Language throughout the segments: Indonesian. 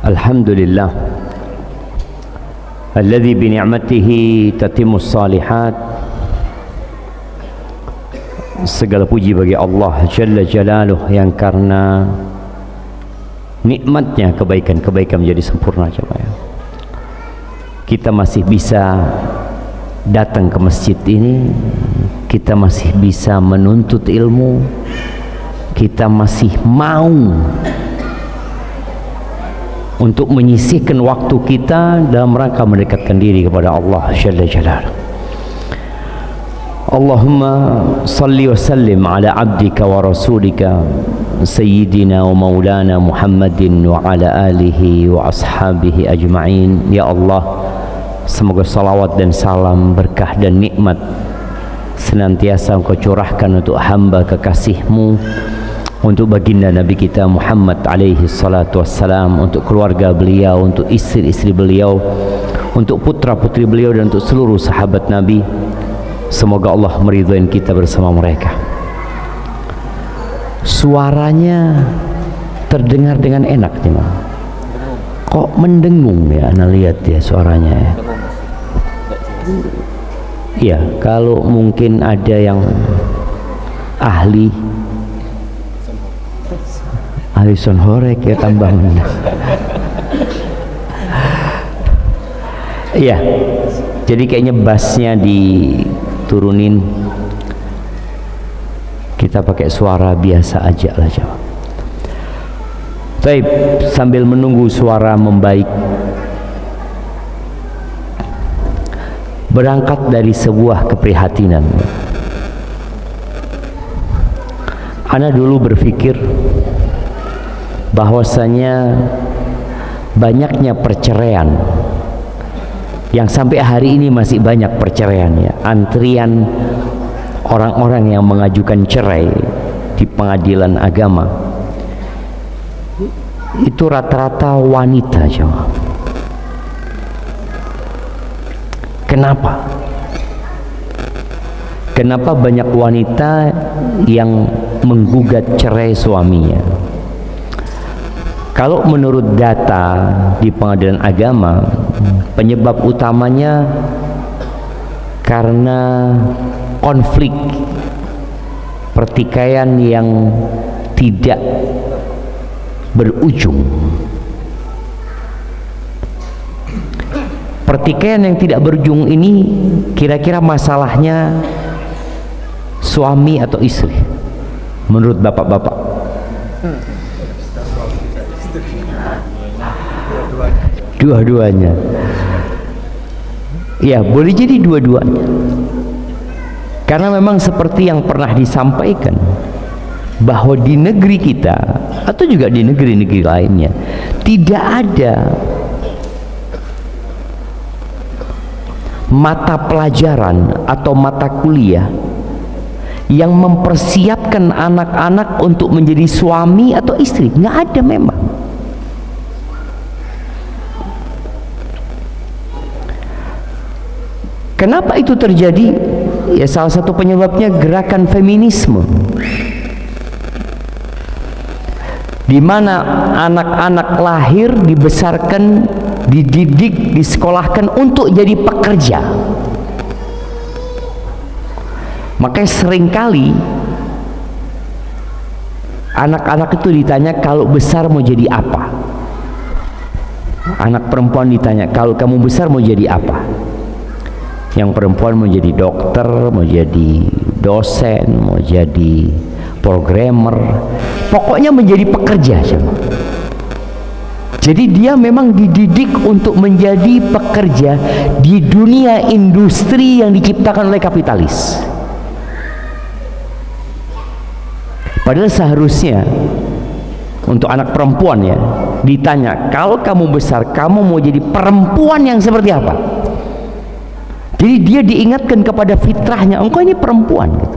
Alhamdulillah alladzi bi ni'matihi tatimmus shalihat. Segala puji bagi Allah Jalla Jalaluh yang karena nikmatnya kebaikan-kebaikan menjadi sempurna. Kita masih bisa datang ke masjid ini, kita masih bisa menuntut ilmu, kita masih mau untuk menyisihkan waktu kita dalam rangka mendekatkan diri kepada Allah Jalla Jalaluh. Allahumma salli wa sallim ala abdika wa rasulika sayyidina wa maulana Muhammadin wa ala alihi wa ashabihi ajma'in. Ya Allah, semoga salawat dan salam, berkah dan nikmat senantiasa Engkau curahkan untuk hamba kekasih-Mu, untuk baginda Nabi kita Muhammad alaihi salatu wassalam, untuk keluarga beliau, untuk istri-istri beliau, untuk putra-putri beliau, dan untuk seluruh sahabat Nabi. Semoga Allah meridhai kita bersama mereka. Suaranya terdengar dengan enak nih, kok mendengung ya, Anda lihat ya suaranya ya. Iya, kalau mungkin ada yang ahli son horek ya tambah. Iya, jadi kayaknya bassnya diturunin, kita pakai suara biasa aja lah jawab. Baik, sambil menunggu suara membaik, berangkat dari sebuah keprihatinan. Ana dulu berpikir bahwasanya banyaknya perceraian, yang sampai hari ini masih banyak perceraian ya, antrian orang-orang yang mengajukan cerai di pengadilan agama itu rata-rata wanita. Jawab. Kenapa? Kenapa banyak wanita yang menggugat cerai suaminya? Kalau menurut data di pengadilan agama, penyebab utamanya karena konflik pertikaian yang tidak berujung. Pertikaian yang tidak berujung ini kira-kira masalahnya suami atau istri menurut bapak-bapak? Dua-duanya. Ya, boleh jadi dua-duanya. Karena memang seperti yang pernah disampaikan bahwa di negeri kita atau juga di negeri-negeri lainnya tidak ada mata pelajaran atau mata kuliah yang mempersiapkan anak-anak untuk menjadi suami atau istri. Nggak ada memang. Kenapa itu terjadi? Ya, salah satu penyebabnya gerakan feminisme, di mana anak-anak lahir, dibesarkan, dididik, disekolahkan untuk jadi pekerja. Makanya seringkali anak-anak itu ditanya kalau besar mau jadi apa. Anak perempuan ditanya kalau kamu besar mau jadi apa. Yang perempuan mau jadi dokter, mau jadi dosen, mau jadi programmer, pokoknya menjadi pekerja. Jadi dia memang dididik untuk menjadi pekerja di dunia industri yang diciptakan oleh kapitalis. Padahal seharusnya untuk anak perempuan ya ditanya, kalau kamu besar kamu mau jadi perempuan yang seperti apa? Jadi dia diingatkan kepada fitrahnya, engkau ini perempuan gitu.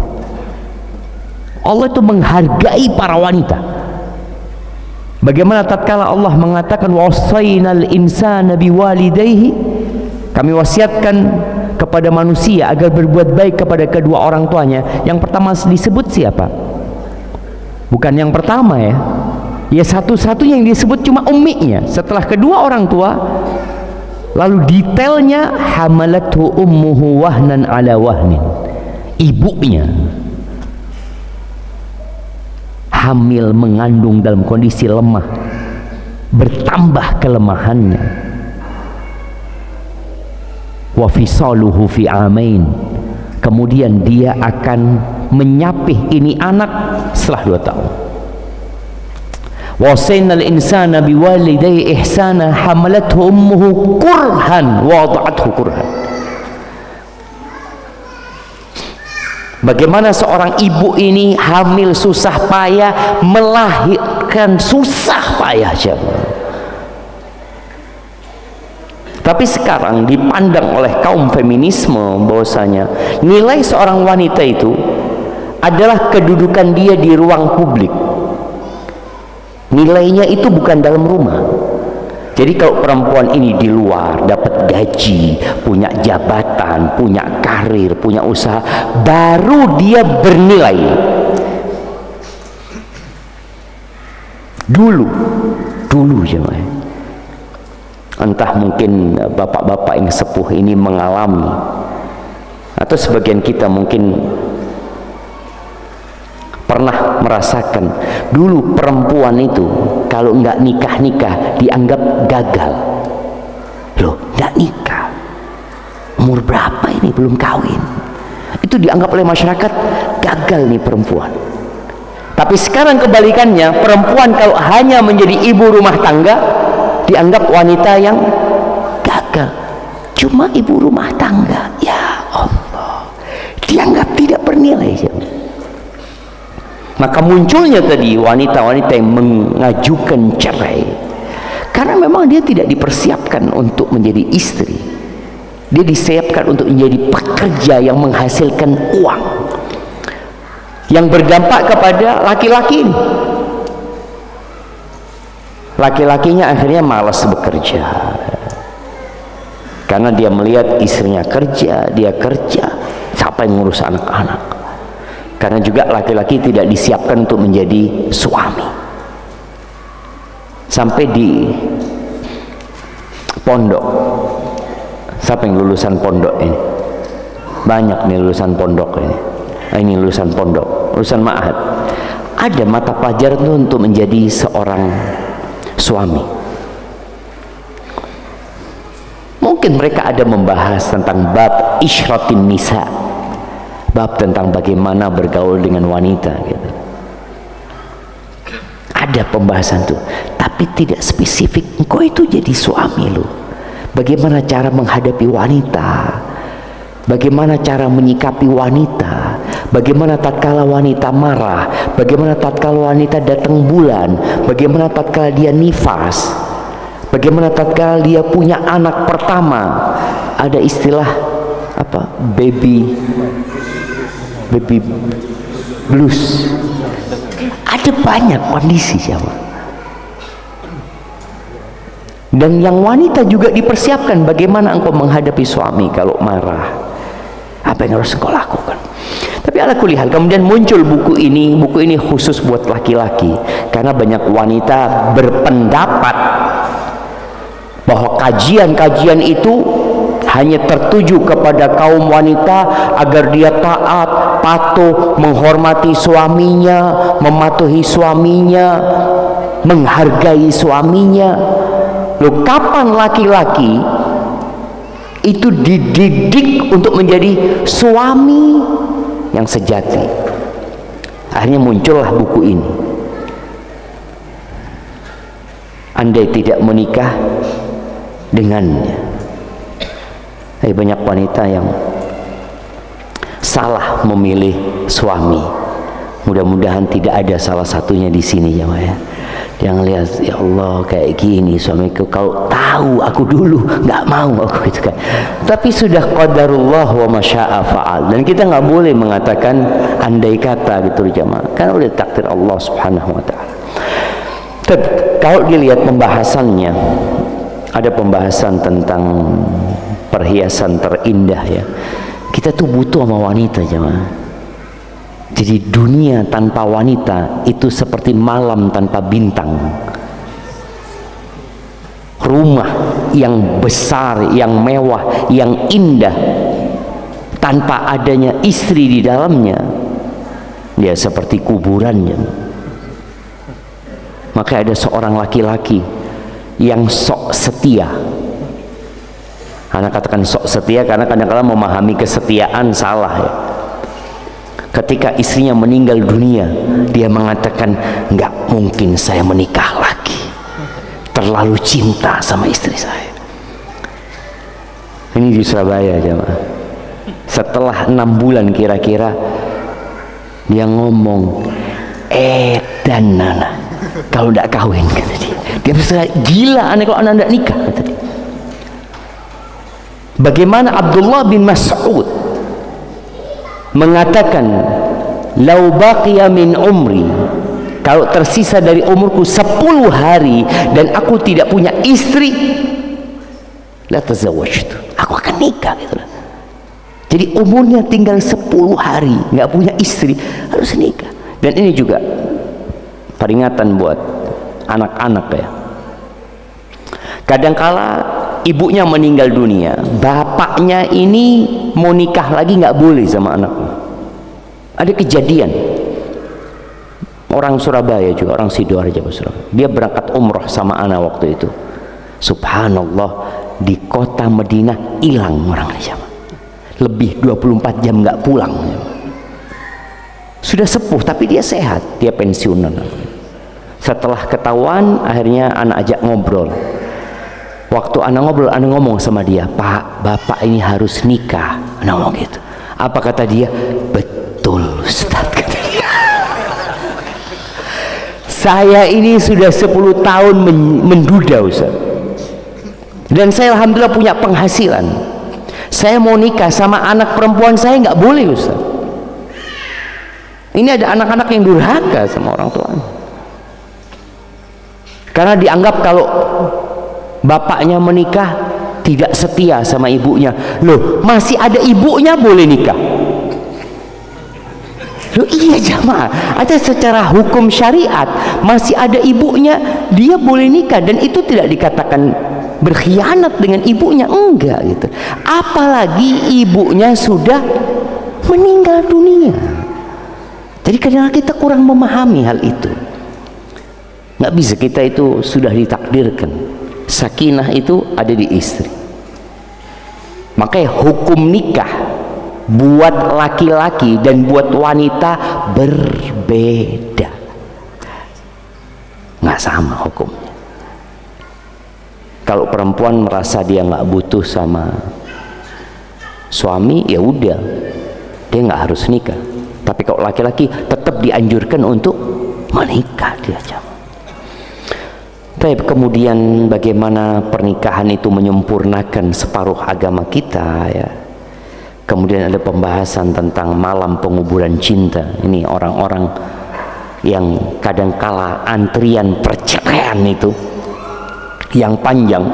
Allah itu menghargai para wanita. Bagaimana tatkala Allah mengatakan wasainal insana biwalidayhi, kami wasiatkan kepada manusia agar berbuat baik kepada kedua orang tuanya. Yang pertama disebut siapa? Bukan yang pertama ya, Ya satu-satunya yang disebut cuma umminya. Setelah kedua orang tua, lalu detailnya hamalathu ummuhu wahnan ala wahnin. Ibunya hamil, mengandung dalam kondisi lemah, bertambah kelemahannya. Wa fisaluhu fi amain. Kemudian dia akan menyapih ini anak setelah 2 tahun. Wasainal insana biwalidayhi ihsana hamalathu ummuhu kurhan wa wada'athu kurhan. Bagaimana seorang ibu ini hamil susah payah, melahirkan susah payah jemaah. Tapi sekarang dipandang oleh kaum feminisme bahwasanya nilai seorang wanita itu adalah kedudukan dia di ruang publik. Nilainya itu bukan dalam rumah. Jadi kalau perempuan ini di luar dapat gaji, punya jabatan, punya karir, punya usaha, baru dia bernilai. Dulu jemaah. Entah mungkin bapak-bapak yang sepuh ini mengalami, atau sebagian kita mungkin pernah merasakan dulu perempuan itu kalau nggak nikah dianggap gagal. Loh, nggak nikah, umur berapa ini belum kawin, itu dianggap oleh masyarakat gagal nih perempuan. Tapi sekarang kebalikannya, perempuan kalau hanya menjadi ibu rumah tangga dianggap wanita yang gagal. Cuma ibu rumah tangga, ya Allah, dianggap tidak bernilai. Maka munculnya tadi wanita-wanita yang mengajukan cerai karena memang dia tidak dipersiapkan untuk menjadi istri. Dia disiapkan untuk menjadi pekerja yang menghasilkan uang, yang berdampak kepada laki-laki ini. Laki-lakinya akhirnya malas bekerja karena dia melihat istrinya kerja, dia kerja, siapa yang ngurus anak-anak? Karena juga laki-laki tidak disiapkan untuk menjadi suami. Sampai di pondok, siapa yang lulusan pondok ini? Banyak nih lulusan pondok ini. Ini lulusan pondok, lulusan ma'had. Ada mata pelajaran itu untuk menjadi seorang suami. Mungkin mereka ada membahas tentang bab isyratin nisa, bab tentang bagaimana bergaul dengan wanita gitu. Ada pembahasan tuh, tapi tidak spesifik. Engkau itu jadi suami lu, bagaimana cara menghadapi wanita, bagaimana cara menyikapi wanita, bagaimana tatkala wanita marah, bagaimana tatkala wanita datang bulan, bagaimana tatkala dia nifas, bagaimana tatkala dia punya anak pertama. Ada istilah apa? Baby blues. Ada banyak kondisi siapa. Dan yang wanita juga dipersiapkan bagaimana engkau menghadapi suami kalau marah, apa yang harus engkau lakukan. Tapi ala kulli hal kemudian muncul buku ini khusus buat laki-laki karena banyak wanita berpendapat bahwa kajian-kajian itu hanya tertuju kepada kaum wanita agar dia taat, patuh, menghormati suaminya, mematuhi suaminya, menghargai suaminya. Loh, kapan laki-laki itu dididik untuk menjadi suami yang sejati? Akhirnya muncullah buku ini. Andai tidak menikah dengannya. Banyak wanita yang salah memilih suami. Mudah-mudahan tidak ada salah satunya di sini ya, ya. Yang lihat, ya Allah kayak gini suamiku, kalau tahu aku dulu nggak mau aku gitu kan. Tapi sudah qadarullah wa masya'a fa'al, dan kita nggak boleh mengatakan andai kata gitu jamaah, kan udah takdir Allah subhanahu wa ta'ala. Tapi kalau dilihat pembahasannya, ada pembahasan tentang perhiasan terindah ya. Kita tuh butuh sama wanita jemaah. Jadi dunia tanpa wanita itu seperti malam tanpa bintang. Rumah yang besar, yang mewah, yang indah, tanpa adanya istri di dalamnya, dia seperti kuburannya. Maka ada seorang laki-laki yang sok setia. Anak katakan sok setia karena kadang-kadang memahami kesetiaan salah ya. Ketika istrinya meninggal dunia, dia mengatakan, nggak mungkin saya menikah lagi, terlalu cinta sama istri saya. Ini di Surabaya jemaah. Setelah 6 bulan kira-kira, dia ngomong, dan Nana kalau nggak kawin, kata dia. Dia bisa gila aneh kalau anak nggak nikah, kata dia. Bagaimana Abdullah bin Mas'ud mengatakan, lau baqiya min umri, kalau tersisa dari umurku 10 hari dan aku tidak punya istri, la tazawwajtu, aku akan nikah gitu. Jadi umurnya tinggal 10 hari nggak punya istri, harus nikah. Dan ini juga peringatan buat anak-anak ya. Kadangkala ibunya meninggal dunia, bapaknya ini mau nikah lagi nggak boleh sama anaknya. Ada kejadian orang Surabaya juga, orang Sidoarjo, dia berangkat umroh sama anak waktu itu. Subhanallah, di kota Madinah hilang orangnya, lebih 24 jam nggak pulang. Sudah sepuh tapi dia sehat, dia pensiunan. Setelah ketahuan, akhirnya anak ajak ngobrol. Waktu anak ngobrol, anak ngomong sama dia, Pak, bapak ini harus nikah. Anak ngomong gitu. Apa kata dia? Betul Ustaz, kata dia. Saya ini sudah 10 tahun menduda Ustaz, dan saya alhamdulillah punya penghasilan. Saya mau nikah sama anak perempuan saya nggak boleh Ustaz. Ini ada anak-anak yang durhaka sama orang tuanya, karena dianggap kalau bapaknya menikah tidak setia sama ibunya. Loh, masih ada ibunya boleh nikah? Loh iya jamaah, ada secara hukum syariat masih ada ibunya, dia boleh nikah, dan itu tidak dikatakan berkhianat dengan ibunya, enggak gitu. Apalagi ibunya sudah meninggal dunia. Jadi kadang-kadang kita kurang memahami hal itu. Nggak bisa, kita itu sudah ditakdirkan sakinah itu ada di istri. Makanya hukum nikah buat laki-laki dan buat wanita berbeda, nggak sama hukumnya. Kalau perempuan merasa dia nggak butuh sama suami, ya udah, dia nggak harus nikah. Tapi kalau laki-laki tetap dianjurkan untuk menikah dia jam. Tapi kemudian bagaimana pernikahan itu menyempurnakan separuh agama kita ya. Kemudian ada pembahasan tentang malam penguburan cinta. Ini orang-orang yang kadangkala antrian perceraian itu yang panjang.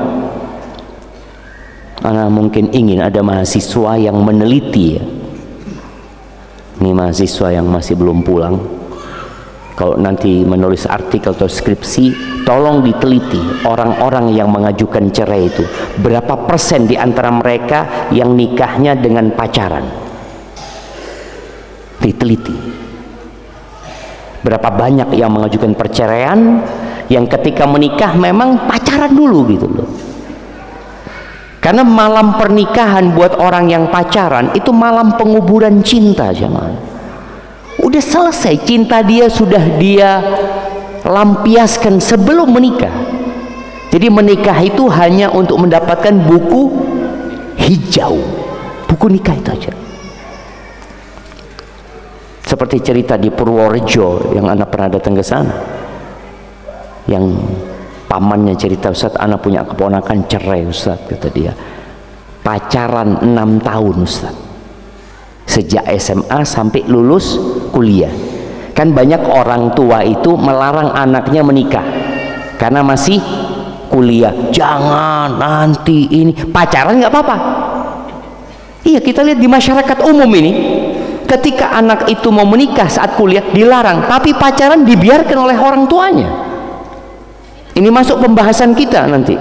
Ana mungkin ingin ada mahasiswa yang meneliti ya. Ini mahasiswa yang masih belum pulang, kalau nanti menulis artikel atau skripsi, tolong diteliti orang-orang yang mengajukan cerai itu berapa persen di antara mereka yang nikahnya dengan pacaran. Diteliti berapa banyak yang mengajukan perceraian yang ketika menikah memang pacaran dulu gitu loh. Karena malam pernikahan buat orang yang pacaran itu malam penguburan cinta jemaah. Udah selesai, cinta dia sudah dia lampiaskan sebelum menikah. Jadi menikah itu hanya untuk mendapatkan buku hijau, buku nikah itu aja. Seperti cerita di Purworejo yang anak pernah datang ke sana, yang pamannya cerita, Ustaz, anak punya keponakan cerai Ustaz, kata dia, pacaran 6 tahun Ustaz, sejak SMA sampai lulus kuliah. Kan banyak orang tua itu melarang anaknya menikah karena masih kuliah. Jangan, nanti ini pacaran nggak apa-apa. Iya, kita lihat di masyarakat umum ini Ketika anak itu mau menikah saat kuliah dilarang, tapi pacaran dibiarkan oleh orang tuanya. Ini masuk pembahasan kita nanti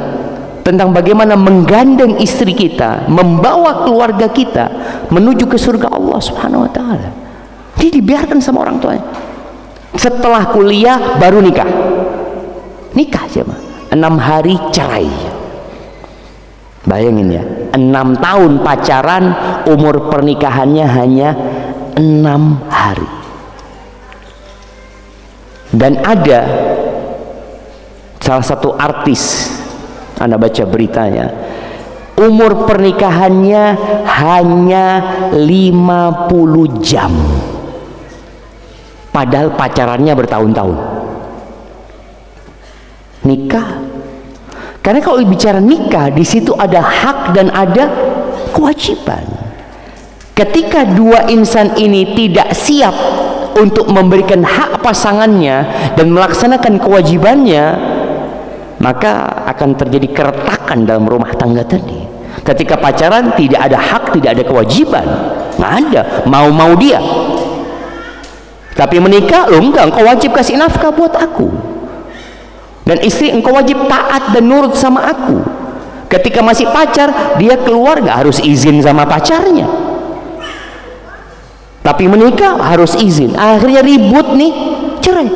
tentang bagaimana menggandeng istri kita, membawa keluarga kita menuju ke surga Allah Subhanahu wa taala. Dia dibiarkan sama orang tuanya. Setelah kuliah baru nikah. Nikah aja, 6 hari cerai. Bayangin ya, 6 tahun pacaran, umur pernikahannya hanya 6 hari. Dan ada salah satu artis, Anda baca beritanya, umur pernikahannya hanya 50 jam, padahal pacarannya bertahun-tahun. Nikah, karena kalau bicara nikah, di situ ada hak dan ada kewajiban. Ketika dua insan ini tidak siap untuk memberikan hak pasangannya dan melaksanakan kewajibannya, maka akan terjadi keretakan dalam rumah tangga tadi. Ketika pacaran tidak ada hak, tidak ada kewajiban, nggak ada, mau dia. Tapi menikah, lo enggak, engkau wajib kasih nafkah buat aku, dan istri engkau wajib taat dan nurut sama aku. Ketika masih pacar, dia keluar nggak harus izin sama pacarnya, tapi menikah harus izin. Akhirnya ribut nih, cerai.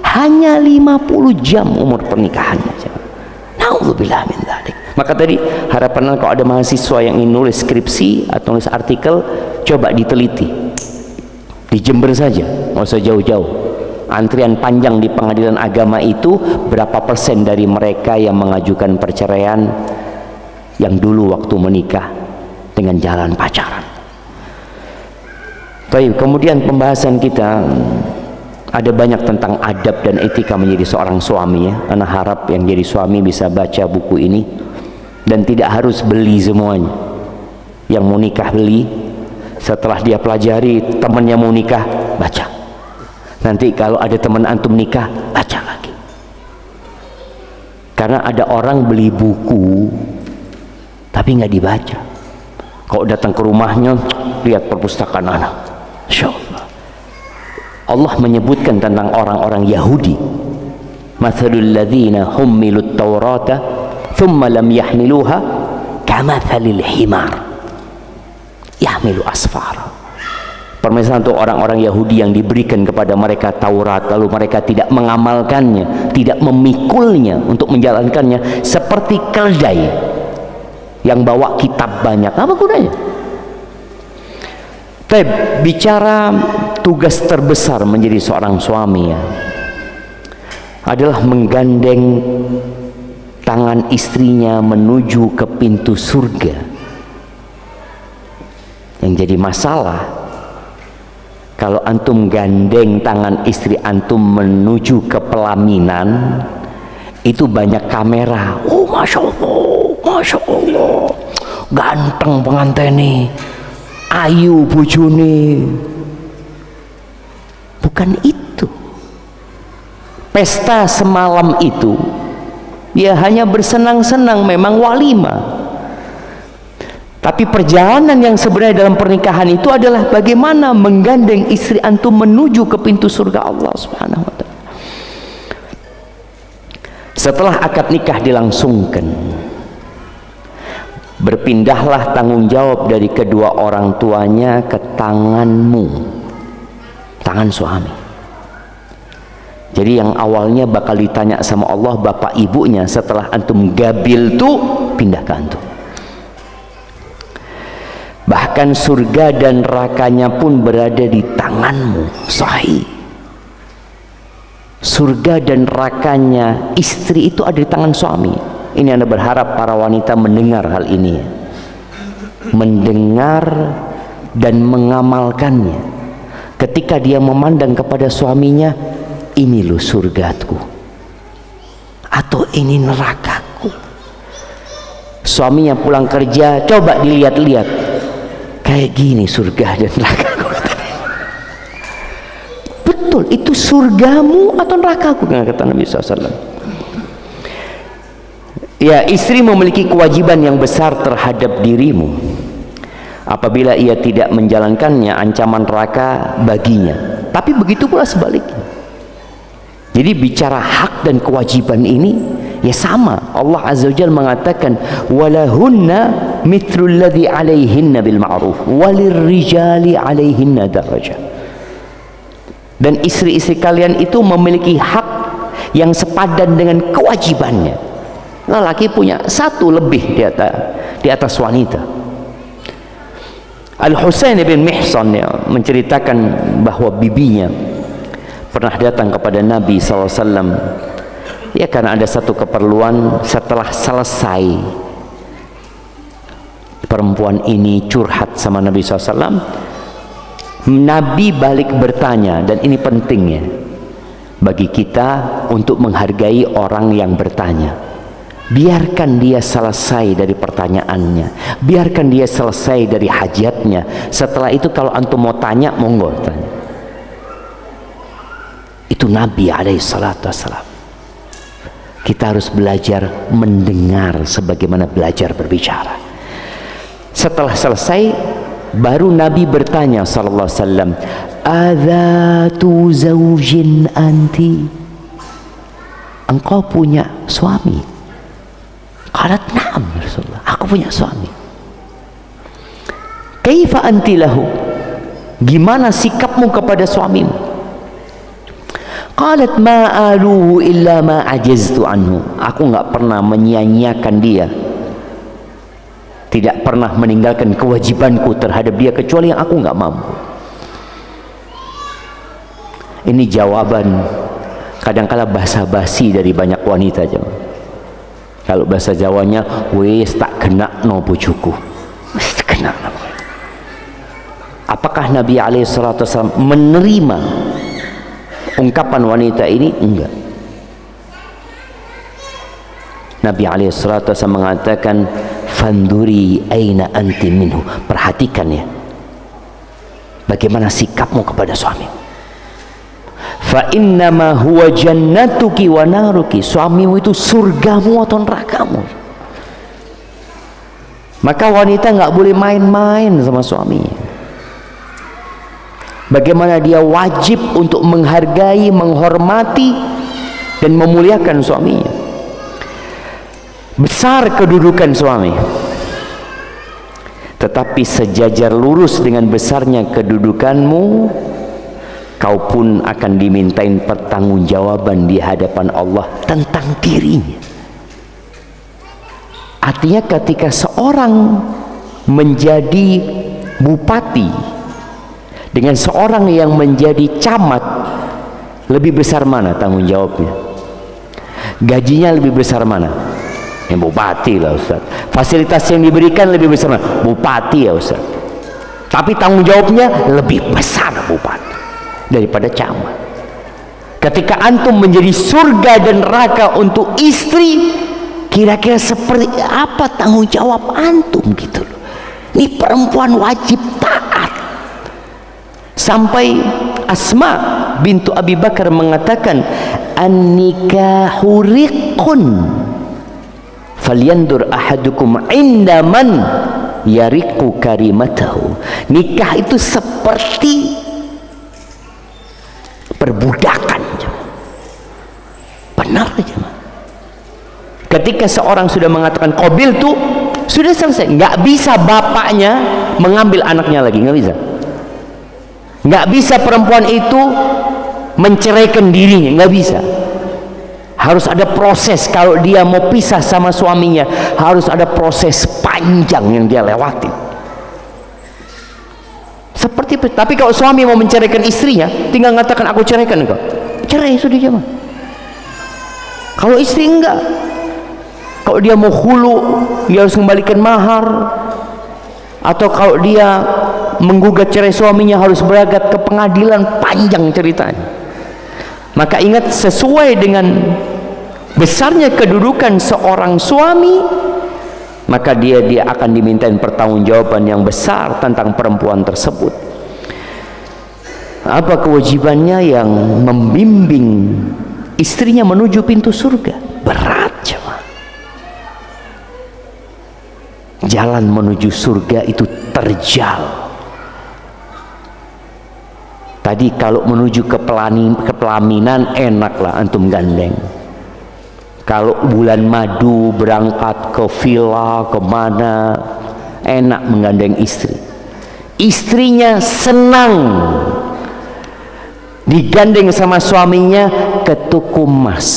Hanya 50 jam umur pernikahannya. Na'udzubillah min dzalik. Maka tadi harapan kalau ada mahasiswa yang ingin nulis skripsi atau nulis artikel, coba diteliti di Jember saja, nggak usah jauh-jauh. Antrian panjang di pengadilan agama itu, berapa persen dari mereka yang mengajukan perceraian yang dulu waktu menikah dengan jalan pacaran. Baik, kemudian pembahasan kita ada banyak tentang adab dan etika menjadi seorang suami ya. Anak harap yang jadi suami bisa baca buku ini dan tidak harus beli semuanya. Yang mau nikah beli, setelah dia pelajari temannya mau nikah, baca. Nanti kalau ada teman antum nikah, baca lagi. Karena ada orang beli buku tapi nggak dibaca. Kalau datang ke rumahnya, lihat perpustakaan anak. Insya Allah. Allah menyebutkan tentang orang-orang Yahudi, mathalul ladzina hummilut taurata thumma lam yahmiluha kamathalil himar yahmilu asfara. Permisalan untuk orang-orang Yahudi yang diberikan kepada mereka Taurat, lalu mereka tidak mengamalkannya, tidak memikulnya untuk menjalankannya, seperti keledai yang bawa kitab banyak. Apa gunanya? Bicara tugas terbesar menjadi seorang suami ya, adalah menggandeng tangan istrinya menuju ke pintu surga. Yang jadi masalah, kalau antum gandeng tangan istri antum menuju ke pelaminan, itu banyak kamera. Oh masya Allah, ganteng pengantene, ayu bojone. Bukan itu. Pesta semalam itu ya hanya bersenang-senang, memang walimah. Tapi perjalanan yang sebenarnya dalam pernikahan itu adalah bagaimana menggandeng istri antum menuju ke pintu surga Allah Subhanahu wa taala. Setelah akad nikah dilangsungkan, berpindahlah tanggung jawab dari kedua orang tuanya ke tanganmu, tangan suami. Jadi yang awalnya bakal ditanya sama Allah bapak ibunya, setelah antum gabil tuh pindah ke antum. Bahkan surga dan nerakanya pun berada di tanganmu. Sahih. Surga dan nerakanya istri itu ada di tangan suami. Ini Anda berharap para wanita mendengar hal ini, mendengar dan mengamalkannya. Ketika dia memandang kepada suaminya, ini loh surgaku atau ini nerakaku. Suaminya pulang kerja, coba dilihat-lihat, kayak gini surga dan nerakaku. Betul, itu surgamu atau nerakaku, kata Nabi SAW. Ya, istri memiliki kewajiban yang besar terhadap dirimu. Apabila ia tidak menjalankannya, ancaman neraka baginya. Tapi begitu pula sebaliknya. Jadi bicara hak dan kewajiban ini ya sama. Allah Azza wa Jalla mengatakan walahunna mithlul ladzi 'alaihinna bil ma'ruf walirrijali 'alaihinna darajah. Dan istri-istri kalian itu memiliki hak yang sepadan dengan kewajibannya. Lelaki punya satu lebih di atas wanita. Al-Husain bin Mihsan menceritakan bahwa bibinya pernah datang kepada Nabi SAW ya karena ada satu keperluan. Setelah selesai perempuan ini curhat sama Nabi SAW, Nabi balik bertanya, dan ini pentingnya bagi kita untuk menghargai orang yang bertanya. Biarkan dia selesai dari pertanyaannya, biarkan dia selesai dari hajatnya. Setelah itu kalau antum mau tanya, monggo tanya. Itu Nabi alaihissalam. Kita harus belajar mendengar sebagaimana belajar berbicara. Setelah selesai, baru Nabi bertanya sallallahu alaihi wasallam, "Adzatu zaujin anti?" Engkau punya suami? Qalat na'am Rasulullah, aku punya suami. Kaifa anti lahu? Gimana sikapmu kepada suamimu? Qalat ma aluhu illa ma ajaztu anhu. Aku enggak pernah menyia-nyiakan dia, tidak pernah meninggalkan kewajibanku terhadap dia kecuali yang aku enggak mampu. Ini jawaban kadang-kala basa-basi dari banyak wanita. Kalau bahasa Jawanya, wis tak kena no bojoku, wis tak kena. Apakah Nabi SAW menerima ungkapan wanita ini? Enggak. Nabi SAW mengatakan, fanduri aina anti minhu. Perhatikan ya, bagaimana sikapmu kepada suamimu. Fa innama huwa jannatuki wa naruki. Suamimu itu surgamu atau nerakamu. Maka wanita nggak boleh main-main sama suaminya. Bagaimana dia wajib untuk menghargai, menghormati dan memuliakan suaminya. Besar kedudukan suami, tetapi sejajar lurus dengan besarnya kedudukanmu, kau pun akan dimintain pertanggungjawaban di hadapan Allah tentang dirinya. Artinya ketika seorang menjadi bupati dengan seorang yang menjadi camat, lebih besar mana tanggung jawabnya? Gajinya lebih besar mana? Yang bupati lah Ustaz. Fasilitas yang diberikan lebih besar mana? Bupati ya Ustaz. Tapi tanggung jawabnya lebih besar bupati daripada camat. Ketika antum menjadi surga dan neraka untuk istri, kira-kira seperti apa tanggung jawab antum gitu loh. Ini perempuan wajib taat. Sampai Asma bintu Abi Bakar mengatakan, an-nikahu riqun falyandur ahadukum indaman yariqu karimatahu. Nikah itu seperti perbudakan. Benar aja. Ketika seorang sudah mengatakan qabil tuh sudah selesai. Nggak bisa bapaknya mengambil anaknya lagi, nggak bisa. Nggak bisa perempuan itu menceraikan dirinya, nggak bisa. Harus ada proses. Kalau dia mau pisah sama suaminya, harus ada proses panjang yang dia lewati. Seperti itu. Tapi kalau suami mau menceraikan istrinya, tinggal mengatakan aku ceraikan engkau, cerai sudah jemaah. Kalau istri enggak, kalau dia mau khulu, dia harus kembalikan mahar. Atau kalau dia menggugat cerai suaminya, harus berangkat ke pengadilan, panjang ceritanya. Maka ingat, sesuai dengan besarnya kedudukan seorang suami, maka dia akan dimintain pertanggungjawaban yang besar tentang perempuan tersebut. Apa kewajibannya? Yang membimbing istrinya menuju pintu surga. Berat, coba. jalan menuju surga itu terjal. Tadi kalau menuju ke pelaminan enaklah antum gandeng. Kalau bulan madu berangkat ke villa kemana, enak menggandeng istri. Istrinya senang digandeng sama suaminya ke tuku emas.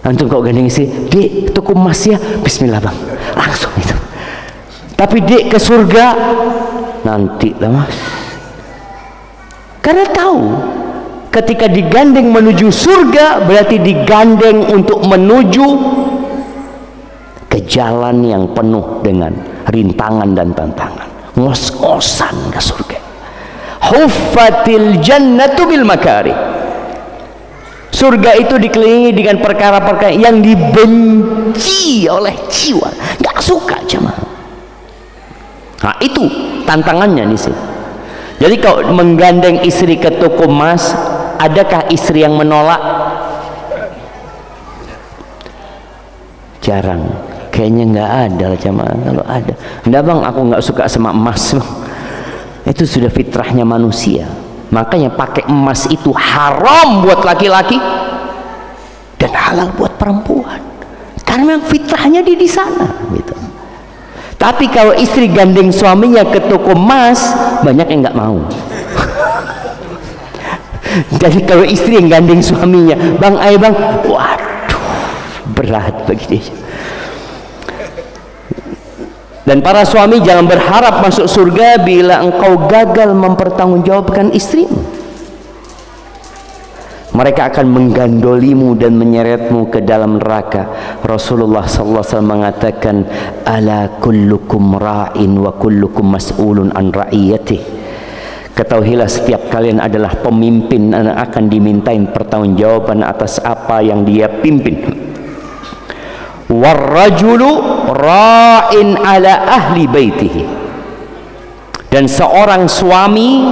Antum kau gandeng istri, dek tuku emas ya, bismillah bang, langsung itu. Tapi dek ke surga nanti lah mas. Karena tahu ketika digandeng menuju surga berarti digandeng untuk menuju ke jalan yang penuh dengan rintangan dan tantangan. Ngos-ngosan ke surga. Huffatil jannatu bil makari. Surga itu dikelilingi dengan perkara-perkara yang dibenci oleh jiwa, nggak suka jemaah. Nah itu tantangannya di sini. Jadi kalau menggandeng istri ke toko emas, adakah istri yang menolak? Jarang. Kayaknya nggak ada lah jemaah. Kalau ada, enggak bang, aku nggak suka sama emas. Itu sudah fitrahnya manusia. Makanya pakai emas itu haram buat laki-laki dan halal buat perempuan. Karena memang fitrahnya di sana. Gitu. Tapi kalau istri gandeng suaminya ke toko emas, banyak yang nggak mau. Jadi kalau istri yang gandeng suaminya, bang, ayo bang, waduh, berat bagi dia. Dan para suami jangan berharap masuk surga bila engkau gagal mempertanggungjawabkan istrimu. Mereka akan menggandolimu dan menyeretmu ke dalam neraka. Rasulullah SAW mengatakan, ala kullukum ra'in wa kullukum mas'ulun an ra'iyatih. Ketahuilah setiap kalian adalah pemimpin dan akan dimintain pertanggungjawaban atas apa yang dia pimpin. Warrajulu ra'in ala ahli baitihi. Dan seorang suami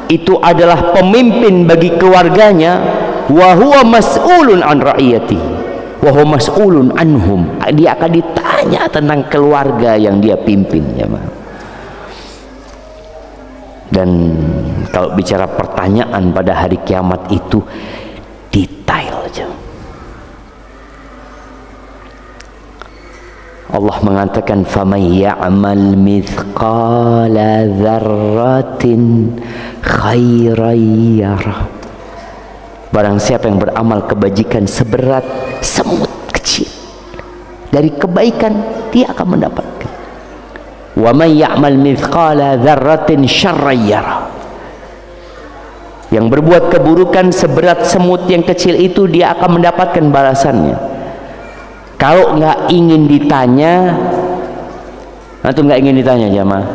itu adalah pemimpin bagi keluarganya, wa huwa mas'ulun an ra'iyatihi wa huwa mas'ulun anhum. Dia akan ditanya tentang keluarga yang dia pimpin ya, dan kalau bicara pertanyaan pada hari kiamat itu detail aja. Allah mengatakan faman ya'mal mithqala dzarratin khairan yarah. Barang siapa yang beramal kebajikan seberat semut kecil dari kebaikan, dia akan mendapatkan. Wa man ya'mal mithqala dzarratin syarran yarah. Yang berbuat keburukan seberat semut yang kecil itu, dia akan mendapatkan balasannya. Kalau nggak ingin ditanya, atau nggak ingin ditanya jamaah,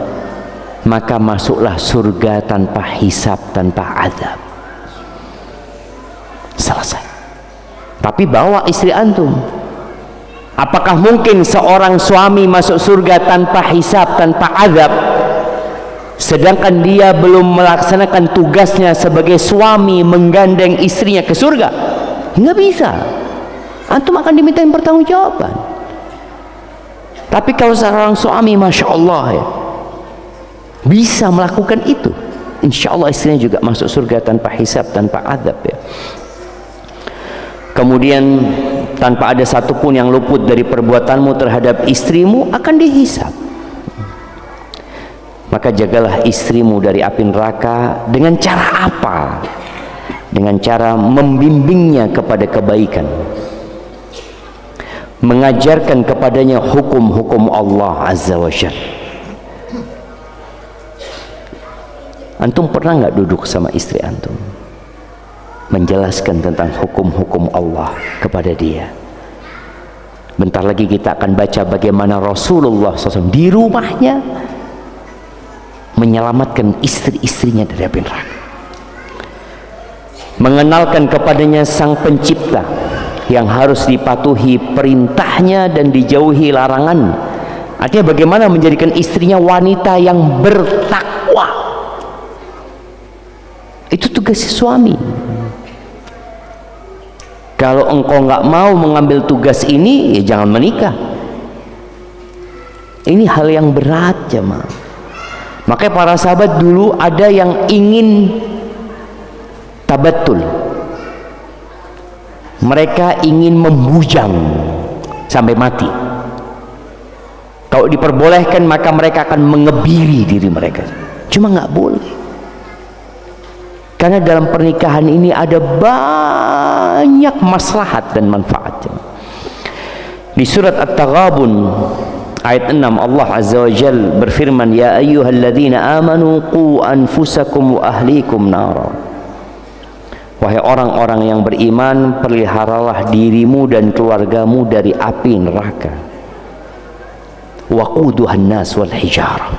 maka masuklah surga tanpa hisab, tanpa azab. Selesai. Tapi bawa istri antum. Apakah mungkin seorang suami masuk surga tanpa hisab, tanpa azab, sedangkan dia belum melaksanakan tugasnya sebagai suami menggandeng istrinya ke surga? Nggak bisa. Antum akan dimintain pertanggungjawaban. Tapi kalau seorang suami, masya Allah ya, bisa melakukan itu, insya Allah istrinya juga masuk surga tanpa hisab, tanpa azab ya. Kemudian tanpa ada satupun yang luput dari perbuatanmu terhadap istrimu akan dihisab. Maka jagalah istrimu dari api neraka. Dengan cara apa? Dengan cara membimbingnya kepada kebaikan, mengajarkan kepadanya hukum-hukum Allah Azza wa Jalla. Antum pernah nggak duduk sama istri antum menjelaskan tentang hukum-hukum Allah kepada dia? Bentar lagi kita akan baca bagaimana Rasulullah SAW di rumahnya menyelamatkan istri-istrinya dari api neraka, mengenalkan kepadanya Sang Pencipta yang harus dipatuhi perintahnya dan dijauhi larangan. Artinya bagaimana menjadikan istrinya wanita yang bertakwa. Itu tugas suami. Kalau engkau nggak mau mengambil tugas ini, ya jangan menikah. Ini hal yang berat jemaah. Makanya para sahabat dulu ada yang ingin tabattul. Mereka ingin membujang sampai mati. Kalau diperbolehkan maka mereka akan mengebiri diri mereka. Cuma nggak boleh. Karena dalam pernikahan ini ada banyak maslahat dan manfaat. Di surat At-Taghabun ayat 6 Allah Azza wa Jalla berfirman, ya ayyuhalladzina amanu qu anfusakum wa ahlikum nara. Wahai orang-orang yang beriman, peliharalah dirimu dan keluargamu dari api neraka. Waquduhan nas wal hijarah.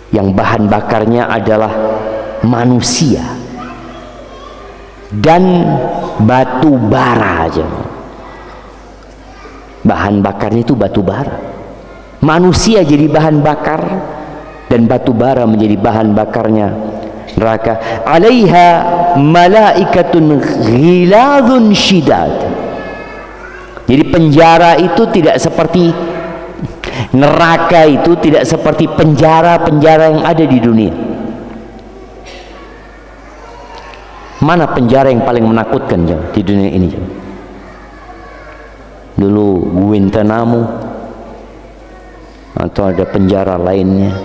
Yang bahan bakarnya adalah manusia dan batu bara aja. Bahan bakarnya itu batu bara. Manusia jadi bahan bakar dan batu bara menjadi bahan bakarnya neraka. Alaiha malaikatun ghiladun syidad. Jadi penjara itu tidak seperti neraka, itu tidak seperti penjara-penjara yang ada di dunia. Mana penjara yang paling menakutkan di dunia ini? Dulu Guantanamo atau ada penjara lainnya,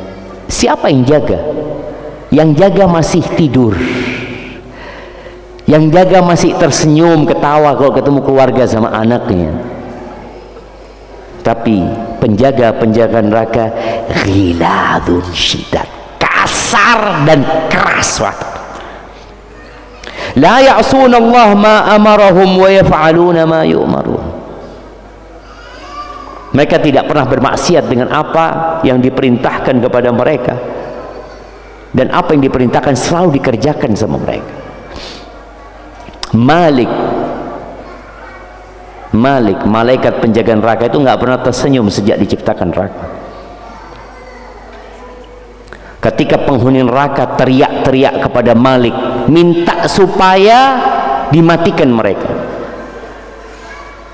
siapa yang jaga? Yang jaga masih tidur, yang jaga masih tersenyum ketawa kalau ketemu keluarga sama anaknya. Tapi penjaga neraka ghiladun syidad, kasar dan keras banget. La ya'suna Allah ma amarahum wa yaf'aluna ma yu'marun. Mereka tidak pernah bermaksiat dengan apa yang diperintahkan kepada mereka, dan apa yang diperintahkan selalu dikerjakan sama mereka. Malik, malaikat penjaga neraka itu nggak pernah tersenyum sejak diciptakan neraka. Ketika penghuni neraka teriak-teriak kepada Malik, minta supaya dimatikan mereka.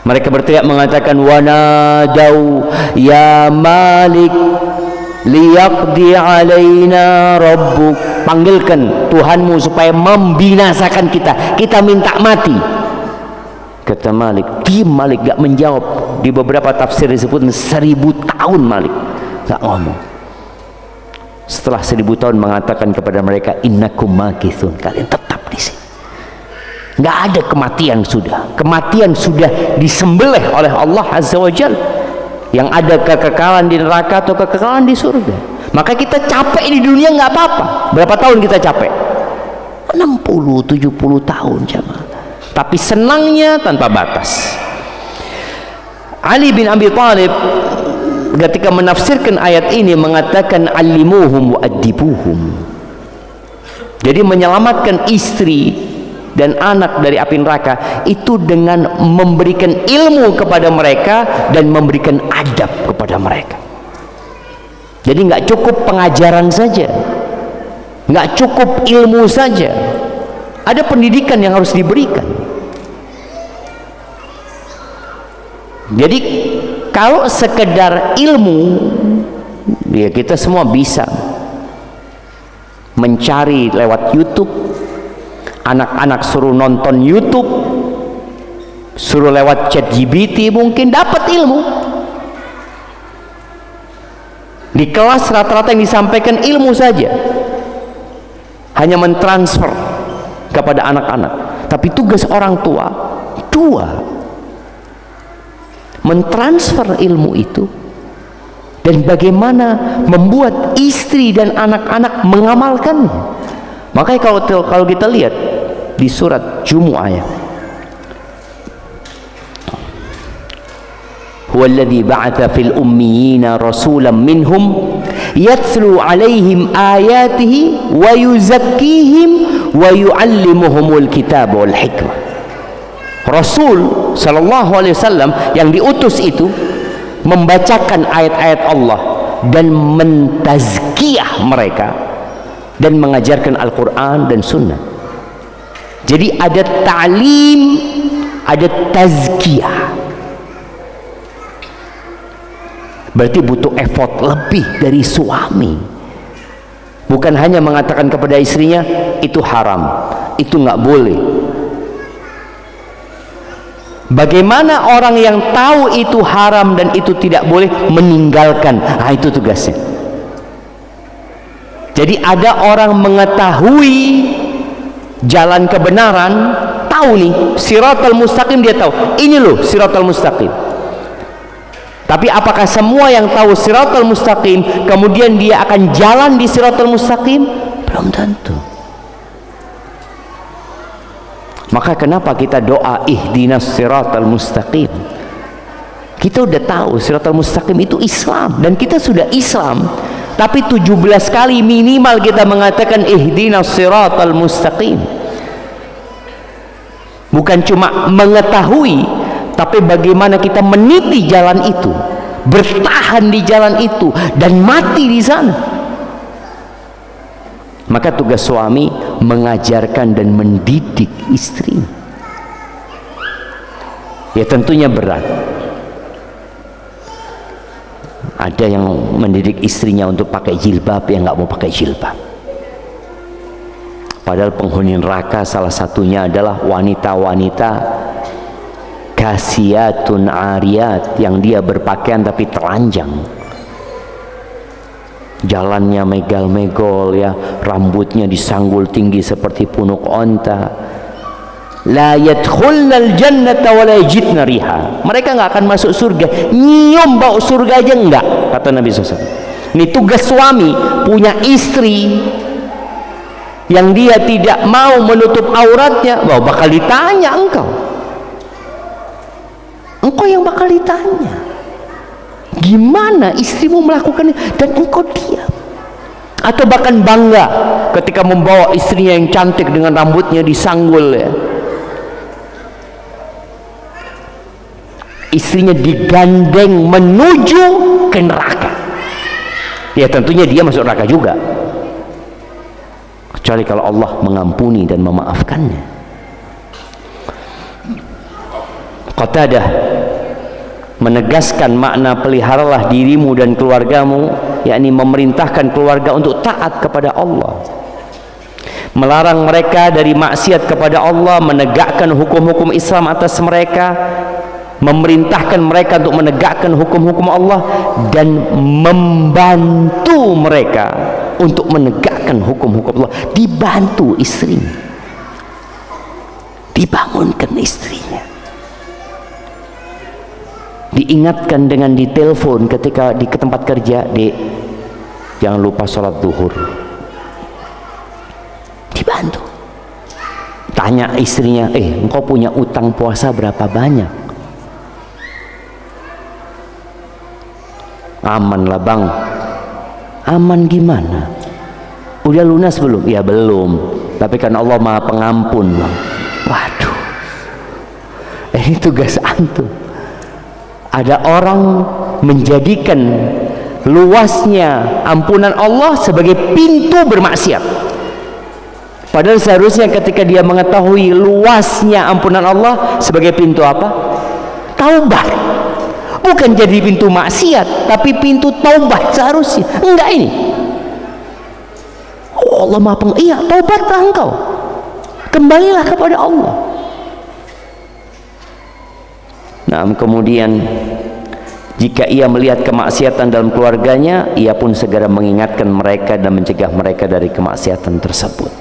Mereka berteriak mengatakan, wanadau ya Malik liyaqdi alaina rabbuk. Panggilkan Tuhanmu supaya membinasakan kita. Kita minta mati. Kata Malik, diam Malik, gak menjawab. Di beberapa tafsir disebut 1000 tahun Malik gak ngomong. Setelah 1000 tahun mengatakan kepada mereka, innakum makithun, kalian tetap di sini. Gak ada kematian sudah. Kematian sudah disembelih oleh Allah Azza wa Jalla. Yang ada kekekalan di neraka atau kekekalan di surga. Maka kita capek di dunia nggak apa-apa. Berapa tahun kita capek? 60-70 tahun jemaah. Tapi senangnya tanpa batas. Ali bin Abi Thalib ketika menafsirkan ayat ini mengatakan allimuhum wa addibuhum. Jadi menyelamatkan istri dan anak dari api neraka itu dengan memberikan ilmu kepada mereka dan memberikan adab kepada mereka. Jadi nggak cukup pengajaran saja, nggak cukup ilmu saja, ada pendidikan yang harus diberikan. Jadi kalau sekedar ilmu, ya kita semua bisa mencari lewat YouTube. Anak-anak suruh nonton YouTube, suruh lewat ChatGPT, mungkin dapat ilmu. Di kelas rata-rata yang disampaikan ilmu saja, hanya mentransfer kepada anak-anak. Tapi tugas orang tua dua, mentransfer ilmu itu dan bagaimana membuat istri dan anak-anak mengamalkannya. Makanya kalau kita lihat di surat Jumu'ah, ya, huwallazi ba'atha fil ummiyina rasulan minhum yatslu 'alaihim ayatihi wa yuzakkihim wa yu'allimuhumul kitaba wal hikmah. Rasul sallallahu alaihi wasallam yang diutus itu membacakan ayat-ayat Allah dan mentazkiyah mereka dan mengajarkan Al-Quran dan Sunnah. Jadi ada ta'lim, ada tazkiyah. Berarti butuh effort lebih dari suami. Bukan hanya mengatakan kepada istrinya itu haram, itu nggak boleh. Bagaimana orang yang tahu itu haram dan itu tidak boleh meninggalkan? Nah, itu tugasnya. Jadi ada orang mengetahui jalan kebenaran, tahu nih siratal mustaqim, dia tahu ini loh siratal mustaqim. Tapi apakah semua yang tahu siratal mustaqim kemudian dia akan jalan di siratal mustaqim? Belum tentu. Maka kenapa kita doa ihdinas siratal mustaqim? Kita udah tahu siratal mustaqim itu Islam dan kita sudah Islam. Tapi 17 kali minimal kita mengatakan ihdinas siratal mustaqim. Bukan cuma mengetahui, tapi bagaimana kita meniti jalan itu, bertahan di jalan itu dan mati di sana. Maka tugas suami mengajarkan dan mendidik istri. Ya tentunya berat. Ada yang mendidik istrinya untuk pakai jilbab, yang nggak mau pakai jilbab. Padahal penghuni neraka salah satunya adalah wanita-wanita kasiyatun ariyat, yang dia berpakaian tapi telanjang, jalannya megal-megol, ya, rambutnya disanggul tinggi seperti punuk onta. La yadkhulnal jannata wa la yajidna riha. Mereka nggak akan masuk surga, nyium bau surga aja enggak, kata Nabi SAW. Ini tugas suami punya istri yang dia tidak mau menutup auratnya, bahwa bakal ditanya engkau yang bakal ditanya gimana istrimu melakukannya dan engkau diam. Atau bahkan bangga ketika membawa istrinya yang cantik dengan rambutnya disanggul, ya, istrinya digandeng menuju ke neraka. Ya tentunya dia masuk neraka juga, kecuali kalau Allah mengampuni dan memaafkannya. Qatadah menegaskan makna peliharalah dirimu dan keluargamu, yakni memerintahkan keluarga untuk taat kepada Allah, melarang mereka dari maksiat kepada Allah, menegakkan hukum-hukum Islam atas mereka, memerintahkan mereka untuk menegakkan hukum-hukum Allah, dan membantu mereka untuk menegakkan hukum-hukum Allah. Dibantu istrinya, dibangunkan istrinya, diingatkan dengan ditelepon ketika di tempat kerja, Dek, jangan lupa sholat zuhur. Dibantu. Tanya istrinya, engkau punya utang puasa berapa banyak? Aman lah bang. Aman gimana? Udah lunas belum? Ya belum, tapi kan Allah maha pengampun bang. Waduh, ini tugas antum. Ada orang menjadikan luasnya ampunan Allah sebagai pintu bermaksiat, padahal seharusnya ketika dia mengetahui luasnya ampunan Allah sebagai pintu apa? Taubat. Bukan jadi pintu maksiat, tapi pintu taubat seharusnya. Enggak ini. Oh, Allah maha iya, taubatlah engkau, kembalilah kepada Allah. Nah, kemudian jika ia melihat kemaksiatan dalam keluarganya, ia pun segera mengingatkan mereka dan mencegah mereka dari kemaksiatan tersebut.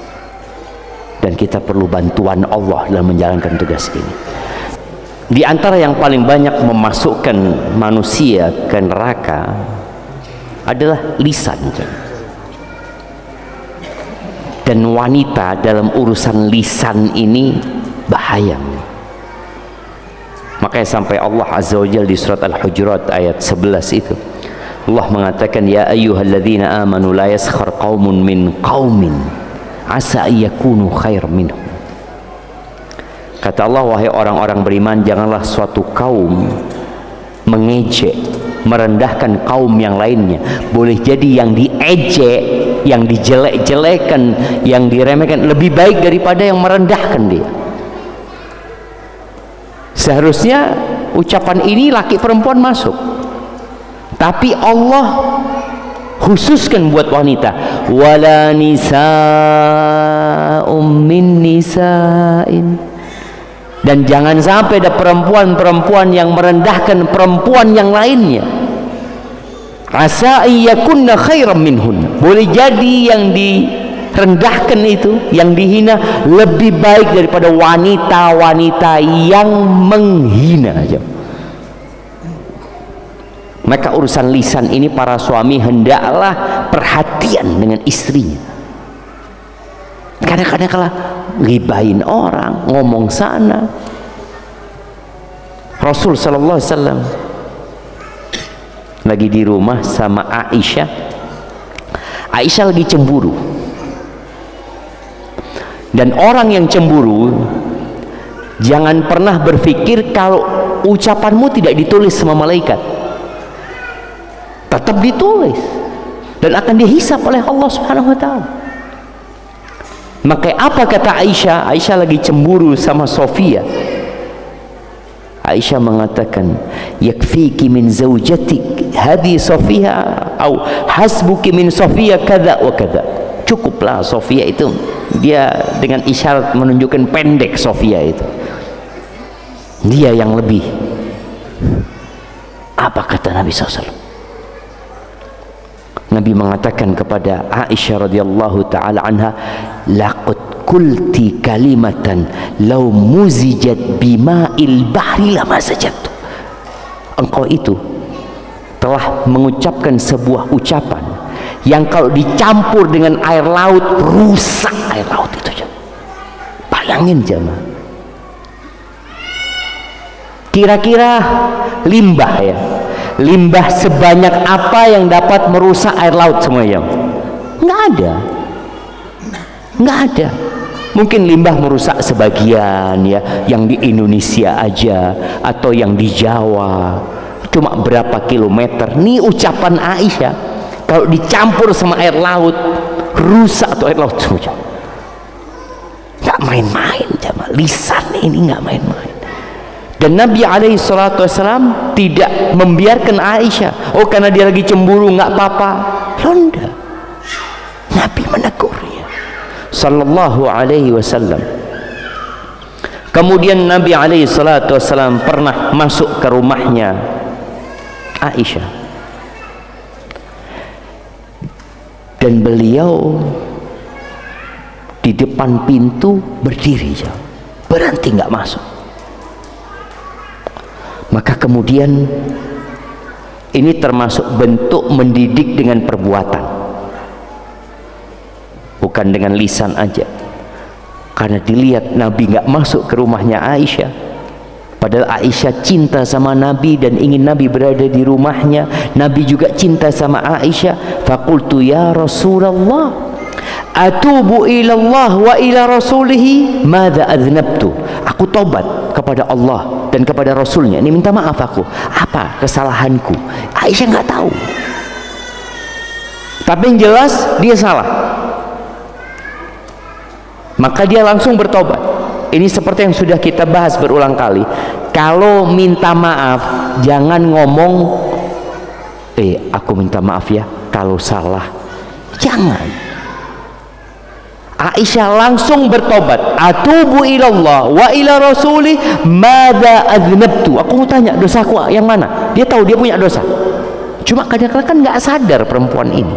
Dan kita perlu bantuan Allah dalam menjalankan tugas ini. Di antara yang paling banyak memasukkan manusia ke neraka adalah lisan. Dan wanita dalam urusan lisan ini bahaya. Makanya sampai Allah Azza wa Jalla di surat Al-Hujurat ayat 11 itu, Allah mengatakan, ya ayyuhalladzina amanu la yaskhar qaumun min qaumin asa ayyakunu khair minhum. Kata Allah, wahai orang-orang beriman, janganlah suatu kaum mengejek, merendahkan kaum yang lainnya. Boleh jadi yang diejek, yang dijelek-jelekan, yang diremehkan lebih baik daripada yang merendahkan dia. Seharusnya ucapan ini laki perempuan masuk. Tapi Allah khususkan buat wanita, wala nisa'um min nisa'in, dan jangan sampai ada perempuan-perempuan yang merendahkan perempuan yang lainnya. Asa yakunna khairan minhun, boleh jadi yang direndahkan itu, yang dihina, lebih baik daripada wanita-wanita yang menghina aja. Maka urusan lisan ini para suami hendaklah perhatian dengan istrinya. Kadang-kadang kalau ghibahin orang, ngomong sana. Rasul sallallahu alaihi wasallam lagi di rumah sama Aisyah. Aisyah lagi cemburu. Dan orang yang cemburu jangan pernah berpikir kalau ucapanmu tidak ditulis sama malaikat. Tetap ditulis dan akan dihisap oleh Allah Subhanahu wa taala. Maka apa kata Aisyah? Aisyah lagi cemburu sama Sofia. Aisyah mengatakan, yakfiki min zaujatik hadhi Sofia atau hasbuki min Sofia kada wa kada. Cukuplah Sofia itu. Dia dengan isyarat menunjukkan pendek Sofia itu. Dia yang lebih. Apa kata Nabi SAW? Nabi mengatakan kepada Aisyah radhiyallahu taala anha, laqad qulti kalimatan law muzijat bima'il bahri lama sajadtu. Engkau itu telah mengucapkan sebuah ucapan yang kalau dicampur dengan air laut rusak air laut itu. Bayangin jemaah. Kira-kira limbah ya, limbah sebanyak apa yang dapat merusak air laut semuanya? Nggak ada, nggak ada. Mungkin limbah merusak sebagian ya, yang di Indonesia aja atau yang di Jawa, cuma berapa kilometer. Nih ucapan Aisyah, kalau dicampur sama air laut rusak tuh air laut semuanya. Nggak main-main jemaah, lisan ini nggak main-main. Dan Nabi alaihi salatu wassalam tidak membiarkan Aisyah, oh karena dia lagi cemburu nggak apa-apa. Ronda. Nabi menegurnya sallallahu alaihi wasallam. Kemudian Nabi alaihi salatu wassalam pernah masuk ke rumahnya Aisyah, dan beliau di depan pintu berdiri jauh, berhenti nggak masuk. Maka kemudian ini termasuk bentuk mendidik dengan perbuatan, bukan dengan lisan aja. Karena dilihat Nabi nggak masuk ke rumahnya Aisyah, padahal Aisyah cinta sama Nabi dan ingin Nabi berada di rumahnya. Nabi juga cinta sama Aisyah. Faqultu ya Rasulullah, atubu ilallah wa ila rasulihi madza adznabtu. Aku tobat kepada Allah dan kepada Rasulnya, ini minta maaf aku, apa kesalahanku? Aisyah nggak tahu, tapi yang jelas dia salah. Maka dia langsung bertobat. Ini seperti yang sudah kita bahas berulang kali, kalau minta maaf jangan ngomong aku minta maaf ya kalau salah, jangan. Aisyah langsung bertobat, atubu ilallah wa ila rasulih madza adznabtu. Aku mau tanya, dosaku yang mana? Dia tahu dia punya dosa, cuma kadang-kadang kan nggak sadar perempuan ini